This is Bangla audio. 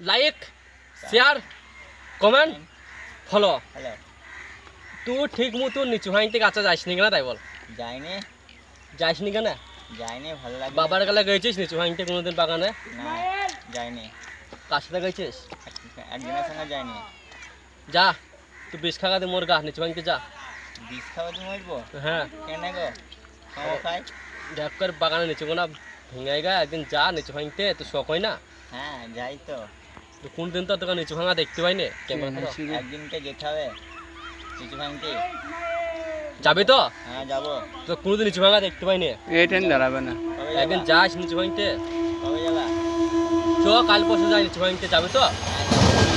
Like share comment follow. Hello. তুই ঠিক মতো নিচু ভাঙতে গাছে যাইসনি কেন তাই বল? যাইনি। যাইসনি কেন? যাইনি, ভালো লাগে। বাবার গেলে গেছিস নিচু ভাঙতে কোনোদিন বাগানে? না, যাইনি। কার সাথে গেছিস? একজনের সঙ্গে যাইনি। যা তুই বিষ খাওয়াতে মোর গা নিচু ভাঙতে যা। বিষ খাওয়াতে মরবো? হ্যাঁ কেন গো? খাও খাই। দেখ করে বাগানে নিচু কোনা ভেঙে গা একদিন যা নিচু ভাঙতে তো শখ হয় না? হ্যাঁ, যাই তো। তো কোনদিন তো তোকে নিচু ভাঙা দেখতে পাইনি কেমন একদিনকে যেতে হবে নিচু ভাঙতে। যাবি তো? হ্যাঁ, যাবো। তো কোনোদিন নিচু ভাঙা দেখতে পাইনি। এই ট্রেন দাঁড়াবে না। কবে একদিন যাবা? যাস নিচু ভাঙতে। কবে যাবা? চ কাল পরশু যাই নিচু ভাঙতে, যাবি তো? হ্যাঁ, যাবো।